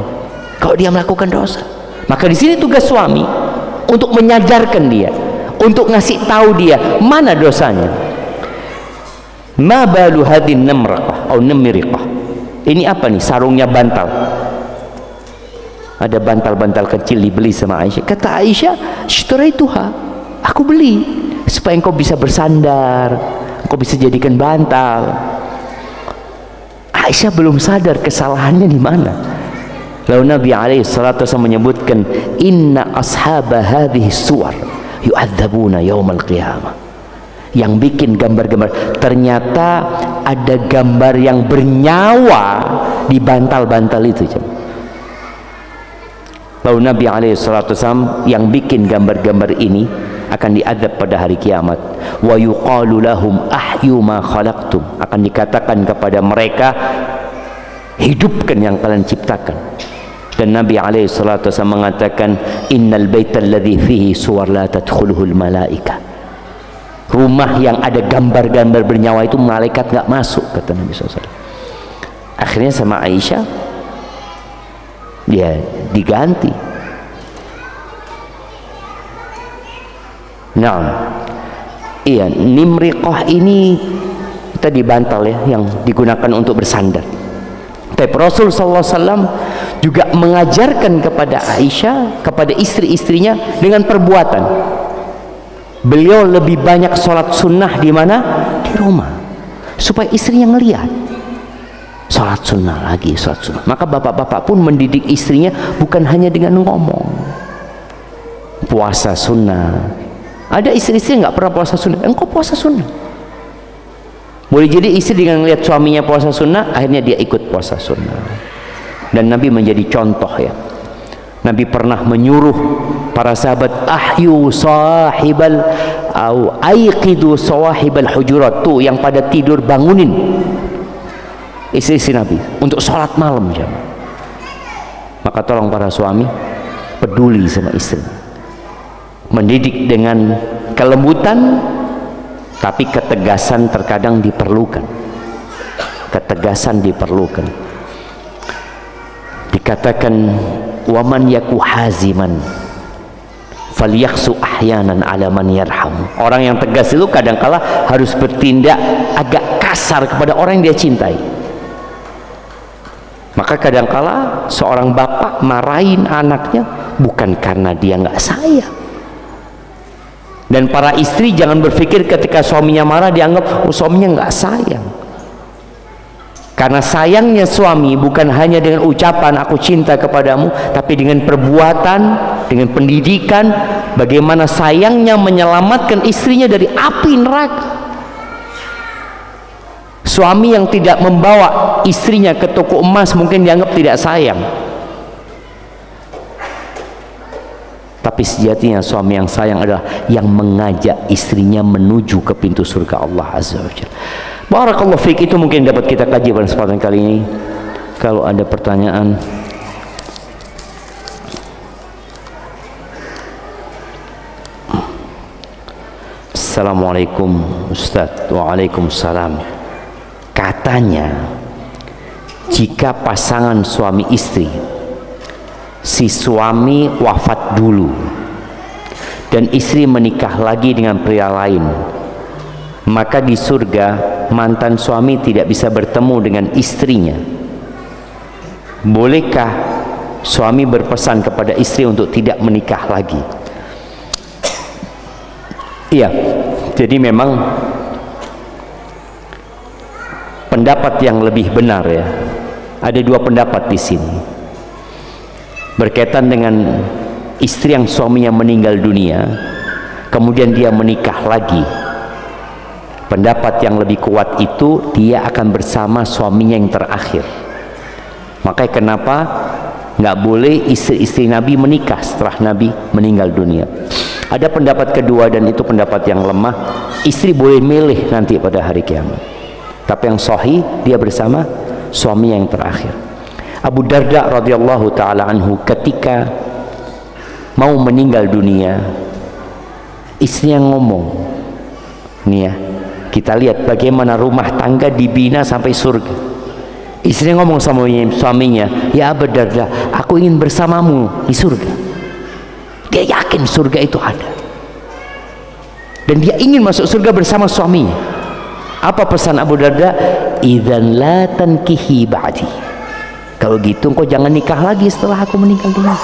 kalau dia melakukan dosa. Maka di sini tugas suami untuk menyadarkan dia, untuk ngasih tahu dia mana dosanya. Ma balu hadin namraqah atau namiriqah. Ini apa nih? Sarungnya bantal. Ada bantal-bantal kecil dibeli sama Aisyah. Kata Aisyah, "Sytaraituha." Aku beli supaya engkau bisa bersandar, engkau bisa jadikan bantal. Aisyah belum sadar kesalahannya di mana. Lalu Nabi alaihi salatu wasallam menyebutkan, "Inna ashaba hadhihi suwar yu'adzabuna yaumal qiyamah." Yang bikin gambar-gambar, ternyata ada gambar yang bernyawa di bantal-bantal itu. Lalu Nabi alaihi salatu wasallam yang bikin gambar-gambar ini akan diadab pada hari kiamat. Wa yuqalu lahum ahyu ma khalaqtum. Akan dikatakan kepada mereka, hidupkan yang kalian ciptakan. Dan Nabi SAW mengatakan, innal baita alladhi fihi suwar la tadkhuluhul malaika. Rumah yang ada gambar-gambar bernyawa itu malaikat nggak masuk, kata Nabi SAW. Akhirnya sama Aisyah dia diganti. Nah, iya, nimriqah ini kita dibantal ya, yang digunakan untuk bersandar. Tapi Rasul SAW juga mengajarkan kepada Aisyah, kepada istri-istrinya dengan perbuatan. Beliau lebih banyak sholat sunnah di mana? Di rumah, supaya istrinya ngelihat sholat sunnah lagi, sholat sunnah. Maka bapak-bapak pun mendidik istrinya bukan hanya dengan ngomong. Puasa sunnah. Ada istri-istri nggak pernah puasa sunnah, engkau puasa sunnah. Boleh jadi istri dengan melihat suaminya puasa sunnah, akhirnya dia ikut puasa sunnah. Dan Nabi menjadi contoh ya. Nabi pernah menyuruh para sahabat, ahyu sahibal au aiqidu sawahibal hujurat, tuh yang pada tidur bangunin istri-istri Nabi untuk sholat malam jamaah. Maka tolong para suami peduli sama istri, mendidik dengan kelembutan, tapi ketegasan terkadang diperlukan. Ketegasan diperlukan. Dikatakan, waman yaku haziman falyaksu ahyanan ala man yarham. Orang yang tegas itu kadangkala harus bertindak agak kasar kepada orang yang dia cintai. Maka kadangkala seorang bapak marahin anaknya bukan karena dia nggak sayang. Dan para istri jangan berpikir ketika suaminya marah dianggap suaminya nggak sayang. Karena sayangnya suami bukan hanya dengan ucapan aku cinta kepadamu, tapi dengan perbuatan, dengan pendidikan, bagaimana sayangnya menyelamatkan istrinya dari api neraka. Suami yang tidak membawa istrinya ke toko emas mungkin dianggap tidak sayang. Tapi sejatinya suami yang sayang adalah yang mengajak istrinya menuju ke pintu surga Allah Azza wa Jalla. Barakallahu fiik, itu mungkin dapat kita kaji pada kesempatan kali ini. Kalau ada pertanyaan, Assalamualaikum Ustaz. Waalaikumsalam. Katanya jika pasangan suami istri, si suami wafat dulu dan istri menikah lagi dengan pria lain, maka di surga mantan suami tidak bisa bertemu dengan istrinya. Bolehkah suami berpesan kepada istri untuk tidak menikah lagi? Iya, jadi memang pendapat yang lebih benar ya. Ada dua pendapat di sini berkaitan dengan istri yang suaminya meninggal dunia, kemudian dia menikah lagi. Pendapat yang lebih kuat itu dia akan bersama suaminya yang terakhir. Makanya kenapa nggak boleh istri-istri Nabi menikah setelah Nabi meninggal dunia. Ada pendapat kedua dan itu pendapat yang lemah, istri boleh milih nanti pada hari kiamat, tapi yang sahih dia bersama suaminya yang terakhir. Abu Darda radhiyallahu taala anhu ketika mau meninggal dunia, istrinya ngomong, nih ya, kita lihat bagaimana rumah tangga dibina sampai surga. Istrinya ngomong sama suaminya, ya Abu Darda, aku ingin bersamamu di surga. Dia yakin surga itu ada dan dia ingin masuk surga bersama suaminya. Apa pesan Abu Darda? Idzan la tankihi ba'di. Kalau gitu engkau jangan nikah lagi setelah aku meninggal dunia.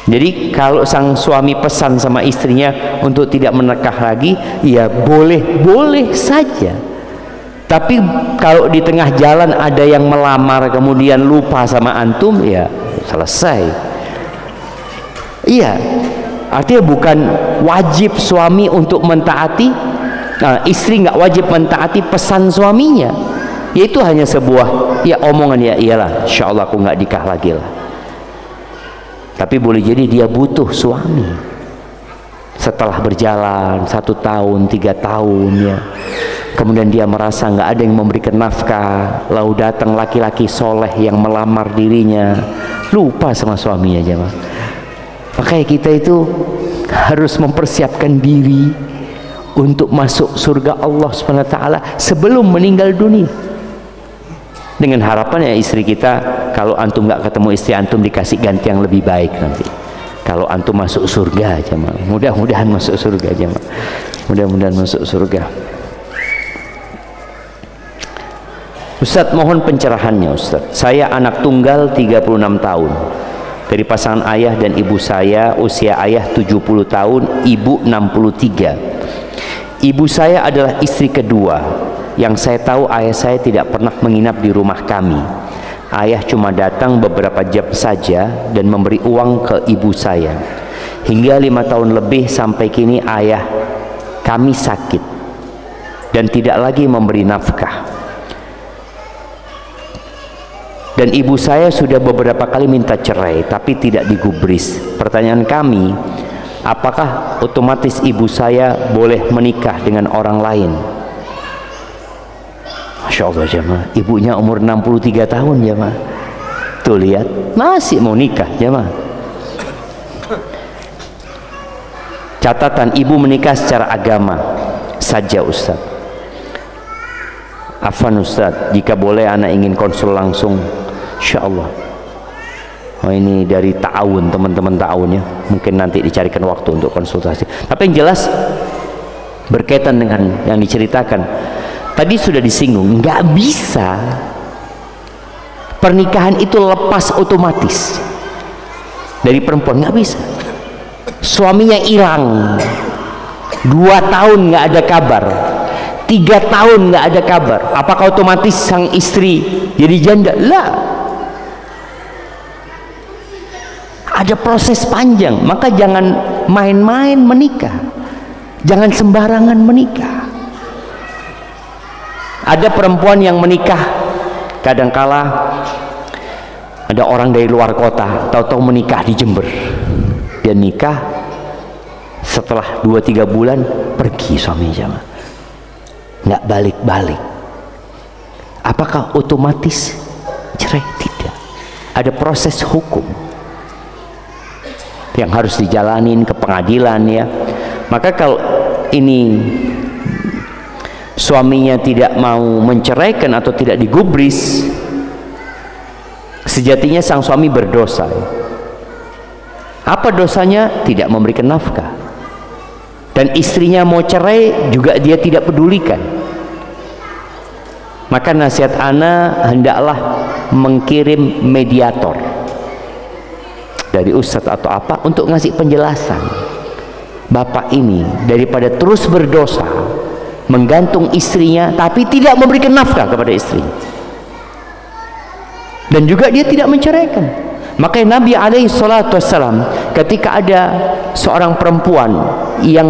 Jadi kalau sang suami pesan sama istrinya untuk tidak menikah lagi, ya boleh saja. Tapi kalau di tengah jalan ada yang melamar kemudian lupa sama antum, ya selesai. Iya, artinya bukan wajib suami untuk mentaati, istri nggak wajib mentaati pesan suaminya. Yaitu hanya sebuah ya omongan, ya iyalah, insya Allah aku nggak nikah lagi lah. Tapi boleh jadi dia butuh suami. Setelah berjalan 1 tahun, 3 tahun ya, kemudian dia merasa nggak ada yang memberikan nafkah, lalu datang laki-laki soleh yang melamar dirinya, lupa sama suaminya jemaah. Makanya kita itu harus mempersiapkan diri untuk masuk surga Allah SWT sebelum meninggal dunia, dengan harapan ya istri kita, kalau antum nggak ketemu istri antum, dikasih ganti yang lebih baik nanti kalau antum masuk surga jemaah. Mudah-mudahan masuk surga jemaah, mudah-mudahan masuk surga. Ustadz, mohon pencerahannya Ustadz. Saya anak tunggal 36 tahun dari pasangan ayah dan ibu saya. Usia ayah 70 tahun, ibu 63. Ibu saya adalah istri kedua. Yang saya tahu, ayah saya tidak pernah menginap di rumah kami. Ayah cuma datang beberapa jam saja dan memberi uang ke ibu saya. Hingga 5 tahun lebih sampai kini ayah kami sakit dan tidak lagi memberi nafkah. Dan ibu saya sudah beberapa kali minta cerai tapi tidak digubris. Pertanyaan kami, apakah otomatis ibu saya boleh menikah dengan orang lain? Masya Allah jemaah, ibunya umur 63 tahun jemaah. Tuh lihat, masih mau nikah jemaah. Catatan, ibu menikah secara agama saja Ustaz. Afwan Ustaz, jika boleh anak ingin konsul langsung, insya Allah. Oh, ini dari ta'awun, teman-teman ta'awun ya, mungkin nanti dicarikan waktu untuk konsultasi. Tapi yang jelas berkaitan dengan yang diceritakan tadi sudah disinggung, nggak bisa pernikahan itu lepas otomatis dari perempuan, nggak bisa. Suaminya hilang 2 tahun nggak ada kabar, 3 tahun nggak ada kabar, apakah otomatis sang istri jadi janda? Lah, ada proses panjang. Maka jangan main-main menikah, jangan sembarangan menikah. Ada perempuan yang menikah, kadangkala ada orang dari luar kota tahu-tahu menikah di Jember. Dia nikah, setelah 2-3 bulan pergi suaminya, nggak balik-balik. Apakah otomatis cerai? Tidak, ada proses hukum yang harus dijalanin ke pengadilan ya. Maka kalau ini suaminya tidak mau menceraikan atau tidak digubris, sejatinya sang suami berdosa. Apa dosanya? Tidak memberikan nafkah. Dan istrinya mau cerai juga dia tidak pedulikan. Maka nasihat ana, hendaklah mengirim mediator dari ustadz atau apa untuk ngasih penjelasan. Bapak ini daripada terus berdosa menggantung istrinya tapi tidak memberikan nafkah kepada istrinya, dan juga dia tidak menceraikan. Makanya Nabi alaihi salatu wassalam ketika ada seorang perempuan yang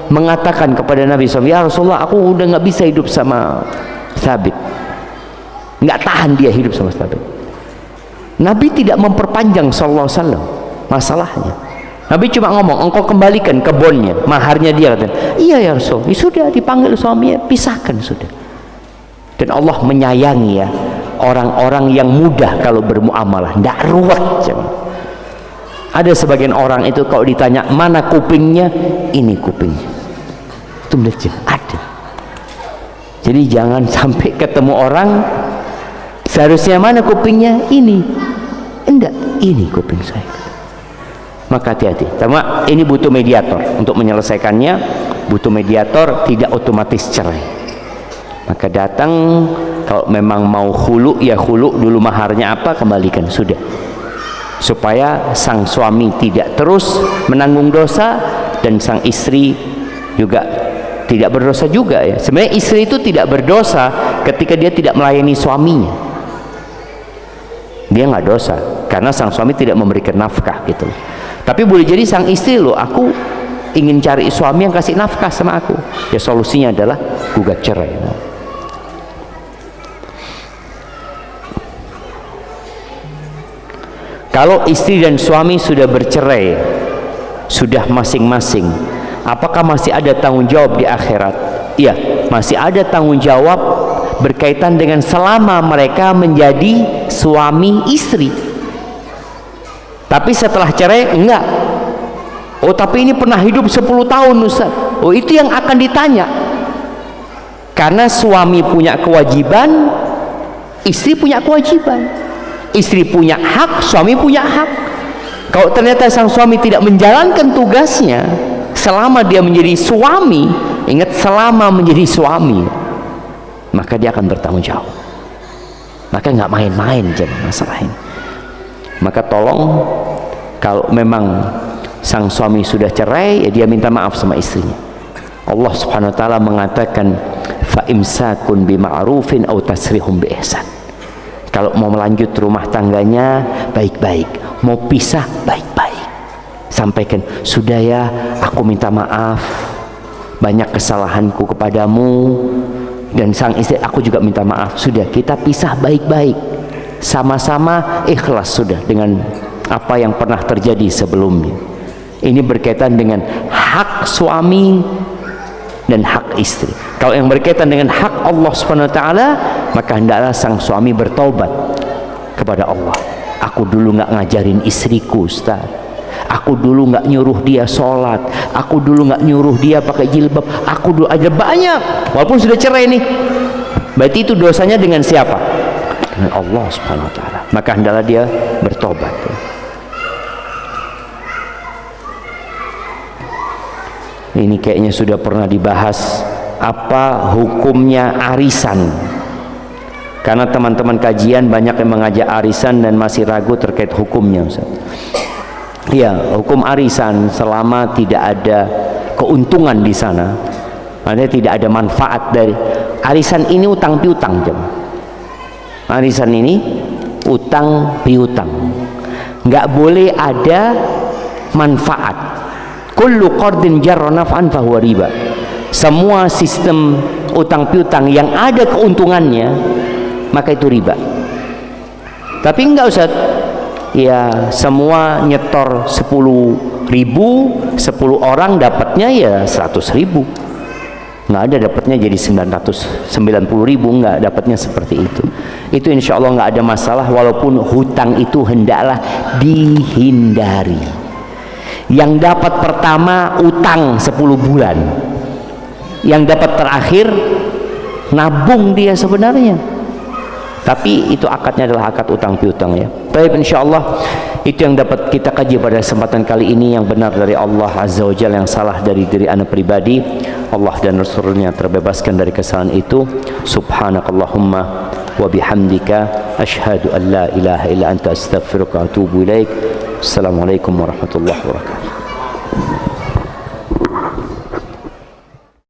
mengatakan kepada Nabi SAW, ya Rasulullah, aku udah nggak bisa hidup sama Thabit, nggak tahan dia hidup sama Thabit. Nabi tidak memperpanjang sallallahu alaihi wasallam masalahnya. Nabi cuma ngomong, engkau kembalikan kebunnya, maharnya dia. Kata, iya ya Rasul, ya sudah, dipanggil suaminya, pisahkan sudah. Dan Allah menyayangi ya orang-orang yang mudah kalau bermuamalah, tidak ruwet. Ada sebagian orang itu kalau ditanya mana kupingnya, ini kupingnya, itu melihat ada. Jadi jangan sampai ketemu orang seharusnya mana kupingnya, ini enggak, ini kuping saya. Maka hati-hati. Sama ini butuh mediator untuk menyelesaikannya, butuh mediator, tidak otomatis cerai. Maka datang, kalau memang mau khulu ya khulu dulu, maharnya apa kembalikan sudah, supaya sang suami tidak terus menanggung dosa dan sang istri juga tidak berdosa juga ya. Sebenarnya istri itu tidak berdosa ketika dia tidak melayani suaminya, dia nggak dosa karena sang suami tidak memberikan nafkah gitu. Tapi boleh jadi sang istri, loh aku ingin cari suami yang kasih nafkah sama aku, ya solusinya adalah gugat cerai. Kalau istri dan suami sudah bercerai, sudah masing-masing apakah masih ada tanggung jawab di akhirat? Iya, masih ada tanggung jawab berkaitan dengan selama mereka menjadi suami istri. Tapi setelah cerai enggak. Oh, tapi ini pernah hidup 10 tahun Ustaz. Oh, itu yang akan ditanya. Karena suami punya kewajiban, istri punya kewajiban. Istri punya hak, suami punya hak. Kalau ternyata sang suami tidak menjalankan tugasnya selama dia menjadi suami, ingat selama menjadi suami, maka dia akan bertanggung jawab. Maka nggak main-main jemaah masalah ini. Maka tolong, kalau memang sang suami sudah cerai, ya dia minta maaf sama istrinya. Allah Subhanahu wa taala mengatakan, fa imsakun bima'rufin aw tasrihum bi ihsan. Kalau mau melanjut rumah tangganya baik-baik, mau pisah baik-baik, sampaikan, sudah ya, aku minta maaf, banyak kesalahanku kepadamu, dan sang istri, aku juga minta maaf, sudah kita pisah baik-baik, sama-sama ikhlas sudah dengan apa yang pernah terjadi sebelumnya. Ini berkaitan dengan hak suami dan hak istri. Kalau yang berkaitan dengan hak Allah Subhanahu wa taala, maka hendaklah sang suami bertobat kepada Allah. Aku dulu nggak ngajarin istriku, Ustaz. Aku dulu nggak nyuruh dia sholat. Aku dulu nggak nyuruh dia pakai jilbab. Aku dulu aja banyak. Walaupun sudah cerai nih, berarti itu dosanya dengan siapa? Dengan Allah Subhanahu wa taala. Maka hendaklah dia bertobat. Ini kayaknya sudah pernah dibahas, apa hukumnya arisan. Karena teman-teman kajian banyak yang mengajak arisan dan masih ragu terkait hukumnya, Ustaz. Ya, hukum arisan selama tidak ada keuntungan di sana, artinya tidak ada manfaat dari arisan ini. Utang piutang, jemaah. Arisan ini utang piutang, nggak boleh ada manfaat. Kullu qardin jarra naf'an fahuwa riba. Semua sistem utang piutang yang ada keuntungannya, maka itu riba. Tapi enggak, Ustaz, ya semua nyetor 10.000, 10 orang dapatnya ya 100.000, nggak ada dapatnya jadi 990.000, nggak dapatnya seperti itu. Itu insya Allah nggak ada masalah, walaupun hutang itu hendaklah dihindari. Yang dapat pertama utang 10 bulan, yang dapat terakhir nabung dia sebenarnya, tapi itu akadnya adalah akad utang piutang, ya. Baik, insyaallah itu yang dapat kita kaji pada kesempatan kali ini, yang benar dari Allah Azza wa Jalla, yang salah dari diri ana pribadi. Allah dan Rasulnya terbebaskan dari kesalahan itu. Subhanakallahumma wa bihamdika asyhadu an la ilaha illa anta astaghfiruka wa atubu ilaik. Assalamualaikum warahmatullahi wabarakatuh.